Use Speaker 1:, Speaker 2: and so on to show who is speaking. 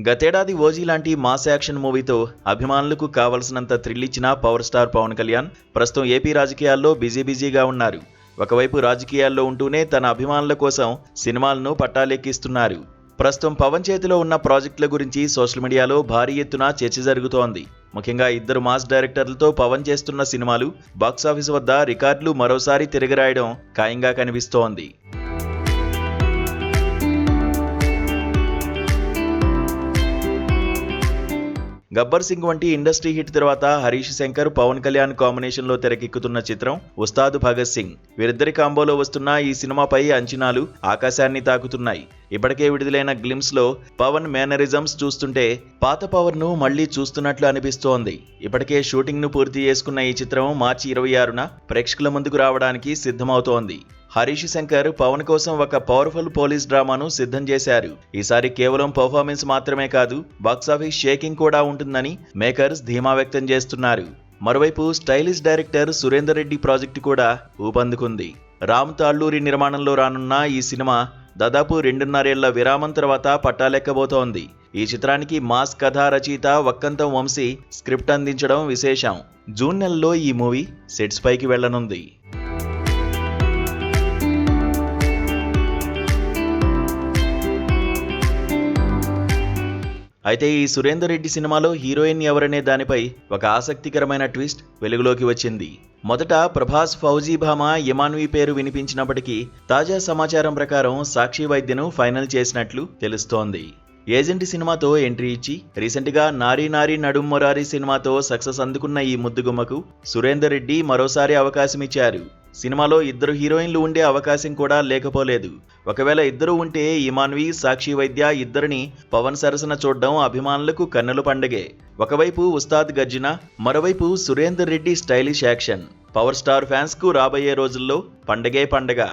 Speaker 1: గతేడాది ఓజీ లాంటి mass action మూవీతో అభిమానులకు కావలసినంత థ్రిల్ ఇచ్చిన పవర్ స్టార్ పవన్ కళ్యాణ్ ప్రస్తుతం ఏపీ రాజకీయాల్లో బిజీగా ఉన్నారు. ఒకవైపు రాజకీయాల్లో ఉంటూనే తన అభిమానుల కోసం సినిమాలను పట్టాలెక్కిస్తున్నారు. ప్రస్తుతం పవన్ చేతిలో ఉన్న ప్రాజెక్టుల గురించి సోషల్ మీడియాలో భారీ ఎత్తున చర్చ జరుగుతోంది. ముఖ్యంగా ఇద్దరు మాస్ డైరెక్టర్లతో పవన్ చేస్తున్న సినిమాలు బాక్సాఫీస్ వద్ద రికార్డులు మరోసారి తిరగరాయడం ఖాయంగా కనిపిస్తోంది. గబ్బర్ సింగ్ వంటి ఇండస్ట్రీ హిట్ తర్వాత హరీష్ శంకర్ పవన్ కళ్యాణ్ కాంబినేషన్లో తెరకెక్కుతున్న చిత్రం ఉస్తాద్ భగత్ సింగ్. వీరిద్దరి కాంబోలో వస్తున్న ఈ సినిమాపై అంచనాలు ఆకాశాన్ని తాకుతున్నాయి. ఇప్పటికే విడుదలైన గ్లిమ్స్ లో పవన్ మేనరిజమ్స్ చూస్తుంటే పాత పవర్ ను మళ్లీ చూస్తున్నట్లు అనిపిస్తోంది. ఇప్పటికే షూటింగ్ ను పూర్తి చేసుకున్న ఈ చిత్రం మార్చి 26న ప్రేక్షకుల ముందుకు రావడానికి సిద్ధమవుతోంది. హరీష్ శంకర్ పవన్ కోసం ఒక పవర్ఫుల్ పోలీస్ డ్రామాను సిద్ధం చేశారు. ఈసారి కేవలం పర్ఫార్మెన్స్ మాత్రమే కాదు, బాక్సాఫీస్ షేకింగ్ కూడా ఉంటుందని మేకర్స్ ధీమా వ్యక్తం చేస్తున్నారు. మరోవైపు stylish director Surender Reddy project కూడా ఊపందుకుంది. రామ్ తాళ్ళూరి నిర్మాణంలో రానున్న ఈ సినిమా దాదాపు 2.5 ఏళ్ల విరామం తర్వాత పట్టాలెక్కబోతోంది. ఈ చిత్రానికి మాస్ కథా రచయిత వక్కంతం వంశీ స్క్రిప్ట్ అందించడం విశేషం. జూన్ నెలలో ఈ మూవీ సెట్స్ పైకి వెళ్లనుంది. అయితే ఈ సురేందర్ రెడ్డి సినిమాలో హీరోయిన్ ఎవరనే దానిపై ఒక ఆసక్తికరమైన ట్విస్ట్ వెలుగులోకి వచ్చింది. మొదట ప్రభాస్ ఫౌజీ భామ ఇమాన్వి పేరు వినిపించినప్పటికీ తాజా సమాచారం ప్రకారం సాక్షి వైద్యను ఫైనల్ చేసినట్లు తెలుస్తోంది. ఏజెంట్ సినిమాతో ఎంట్రీ ఇచ్చి రీసెంట్ గా నారీ నారీ నడుం మొరారి సినిమాతో సక్సెస్ అందుకున్న ఈ ముద్దుగుమ్మకు సురేందర్ రెడ్డి మరోసారి అవకాశమిచ్చారు. సినిమాలో ఇద్దరు హీరోయిన్లు ఉండే అవకాశం కూడా లేకపోలేదు. ఒకవేళ ఇద్దరు ఉంటే ఇమాన్వి, సాక్షి వైద్య ఇద్దరిని పవన్ సరసన చూడడం అభిమానులకు కన్నుల పండగే. ఒకవైపు ఉస్తాద్ గర్జన, మరోవైపు Surender Reddy stylish action. Power star fans కు రాబోయే రోజుల్లో పండగే పండగ.